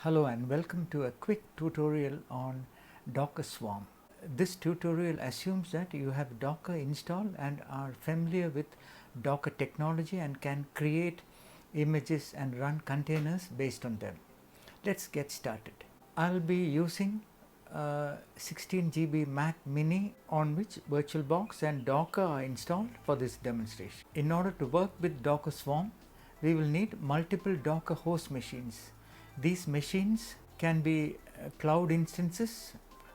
Hello and welcome to a quick tutorial on Docker Swarm. This tutorial assumes that you have Docker installed and are familiar with Docker technology and can create images and run containers based on them. Let's get started. I'll be using a 16 GB Mac Mini on which VirtualBox and Docker are installed for this demonstration. In order to work with Docker Swarm, we will need multiple Docker host machines. These machines can be cloud instances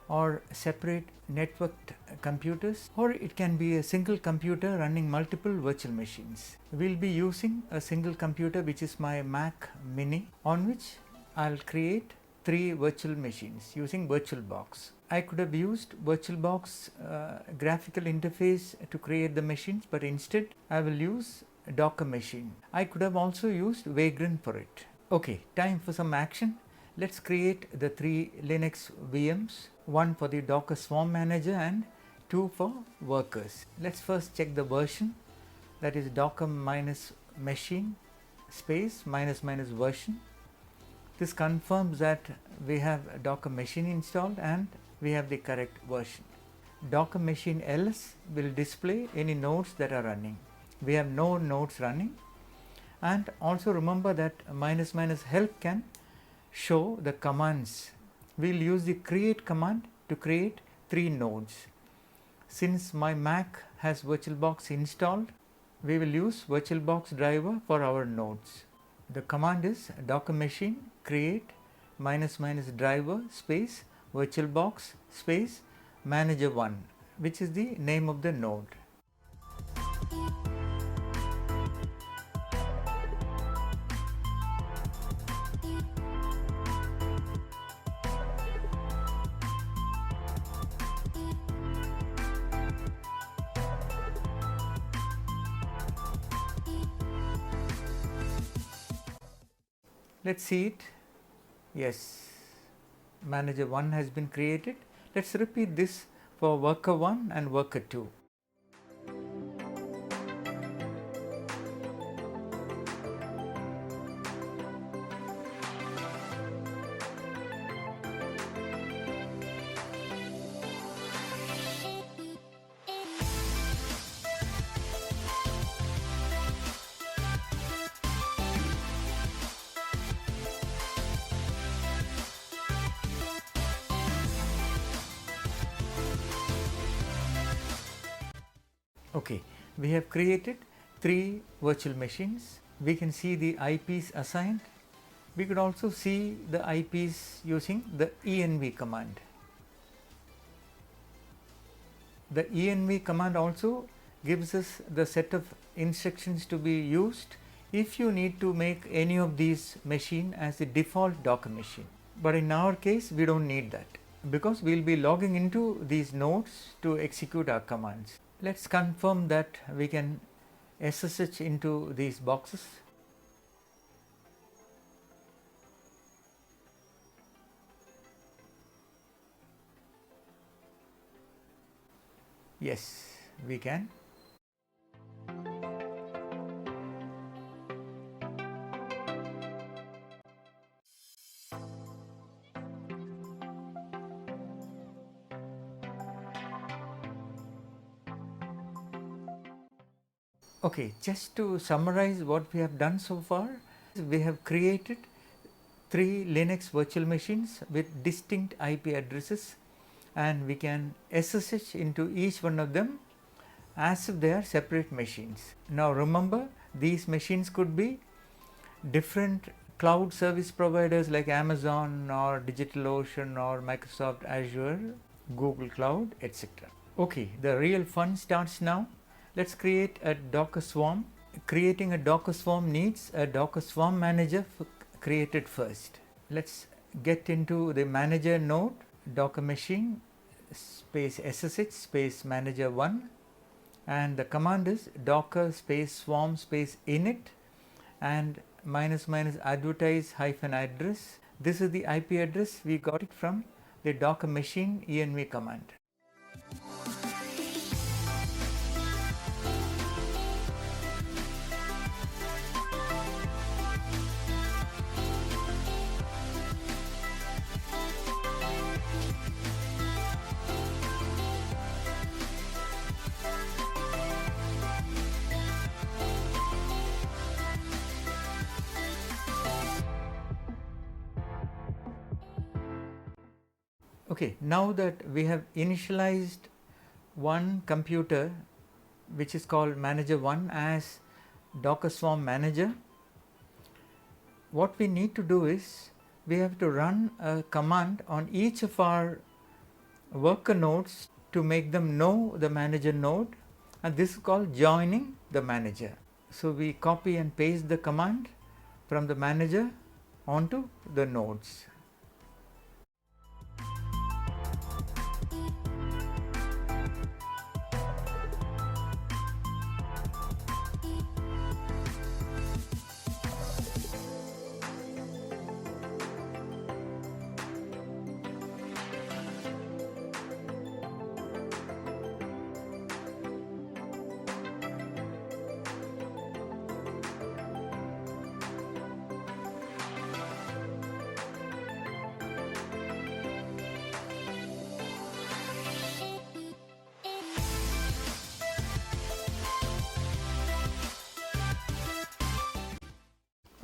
or separate networked computers, or it can be a single computer running multiple virtual machines. We'll be using a single computer, which is my Mac Mini, on which I'll create 3 virtual machines using VirtualBox. I could have used VirtualBox graphical interface to create the machines, but instead I will use a Docker machine. I could have also used Vagrant for it. Okay, time for some action. Let's create the 3 Linux VMs, one for the Docker Swarm Manager and 2 for workers. Let's first check the version, that is docker -machine space -- version. This confirms that we have a Docker machine installed and we have the correct version. Docker machine ls will display any nodes that are running. We have no nodes running. And also remember that --help can show the commands. We'll use the create command to create 3 nodes. Since my Mac has VirtualBox installed, we will use VirtualBox driver for our nodes. The command is docker machine create --driver space VirtualBox space manager1, which is the name of the node. Let's see it. Yes, manager 1 has been created. Let's repeat this for worker 1 and worker 2. Okay, we have created 3 virtual machines. We can see the IPs assigned. We could also see the IPs using the env command. The env command also gives us the set of instructions to be used if you need to make any of these machine as the default Docker machine. But in our case, we don't need that because we'll be logging into these nodes to execute our commands. Let's confirm that we can SSH into these boxes. Yes, we can. Okay, just to summarize what we have done so far, we have created 3 Linux virtual machines with distinct IP addresses, and we can SSH into each one of them as if they are separate machines. Now remember, these machines could be different cloud service providers like Amazon or DigitalOcean or Microsoft Azure, Google Cloud, etc. Okay, the real fun starts now. Let's create a Docker Swarm. Creating a Docker Swarm needs a Docker Swarm Manager created first. Let's get into the manager node, Docker machine space SSH space manager 1, and the command is docker space swarm space init and --advertise-addr. This is the IP address. We got it from the Docker machine env command. Okay, now that we have initialized one computer which is called manager 1 as Docker Swarm manager, what we need to do is we have to run a command on each of our worker nodes to make them know the manager node, and this is called joining the manager. So we copy and paste the command from the manager onto the nodes.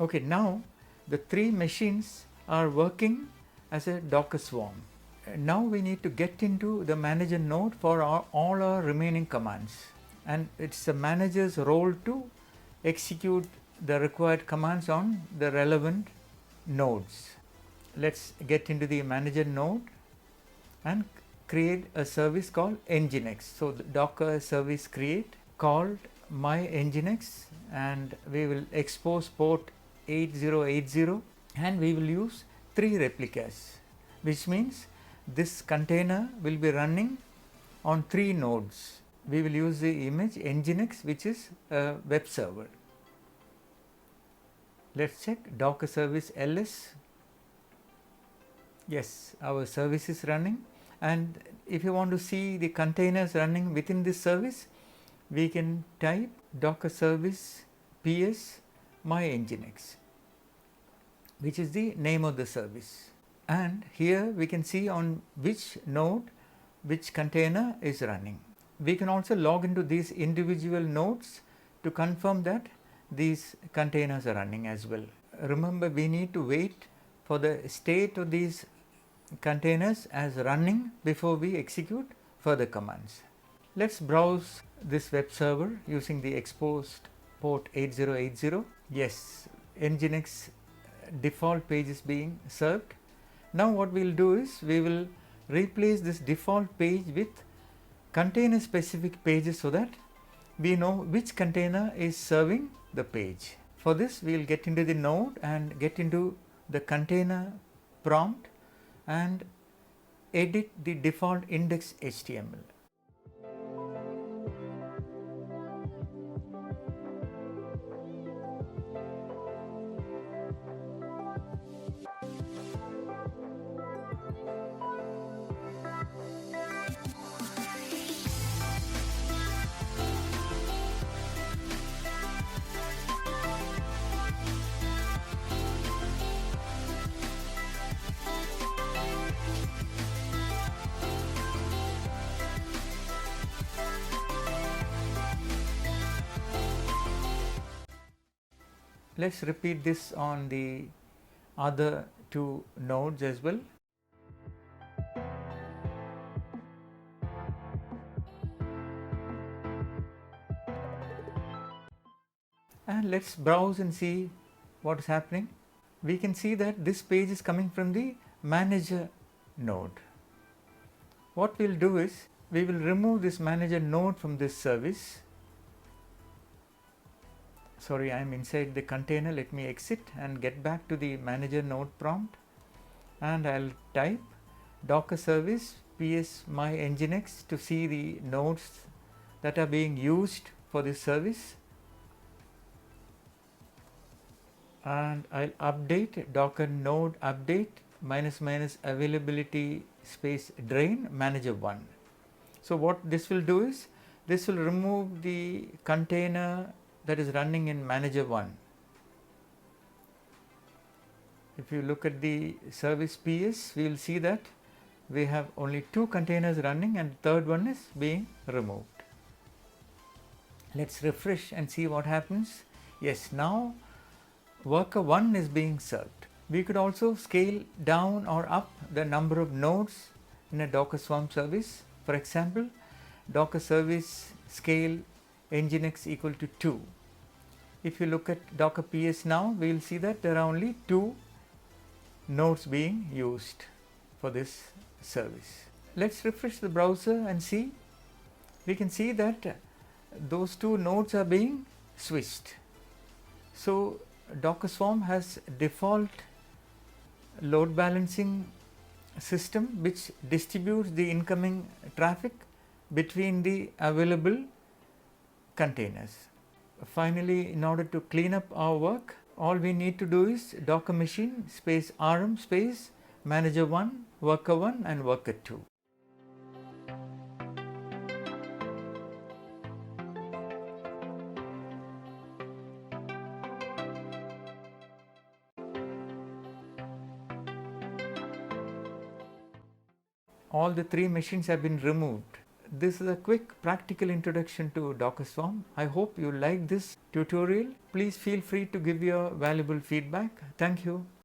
Okay, now the three machines are working as a Docker swarm. Now we need to get into the manager node for all our remaining commands, and it's the manager's role to execute the required commands on the relevant nodes. Let's get into the manager node and create a service called NGINX. So the Docker service create called my NGINX, and we will expose port 8080, and we will use 3 replicas, which means this container will be running on 3 nodes. We will use the image NGINX, which is a web server. Let's check Docker service ls. Yes, our service is running, and if you want to see the containers running within this service, we can type Docker service ps my NGINX, which is the name of the service, and here we can see on which node which container is running. We can also log into these individual nodes to confirm that these containers are running as well. Remember, we need to wait for the state of these containers as running before we execute further commands. Let's browse this web server using the exposed port 8080. Yes, NGINX default page is being served. Now what we will do is we will replace this default page with container specific pages so that we know which container is serving the page. For this, we will get into the node and get into the container prompt and edit the default index HTML. Let's repeat this on the other 2 nodes as well. And let's browse and see what is happening. We can see that this page is coming from the manager node. What we'll do is we will remove this manager node from this service. Sorry, I am inside the container. Let me exit and get back to the manager node prompt, and I'll type Docker service ps my NGINX to see the nodes that are being used for this service, and I'll update Docker node update -- availability space drain manager 1. So what this will do is this will remove the container that is running in manager 1. If you look at the service PS, we will see that we have only 2 containers running and the third one is being removed. Let's refresh and see what happens. Yes, now worker 1 is being served. We could also scale down or up the number of nodes in a Docker Swarm service. For example, Docker service scale NGINX equal to 2. If you look at Docker PS now, we will see that there are only 2 nodes being used for this service. Let's refresh the browser and see. We can see that those 2 nodes are being switched. So Docker Swarm has default load balancing system which distributes the incoming traffic between the available containers. Finally, in order to clean up our work, all we need to do is docker machine space rm space manager1, worker1 and worker2. All the 3 machines have been removed. This is a quick practical introduction to Docker Swarm. I hope you like this tutorial. Please feel free to give your valuable feedback. Thank you.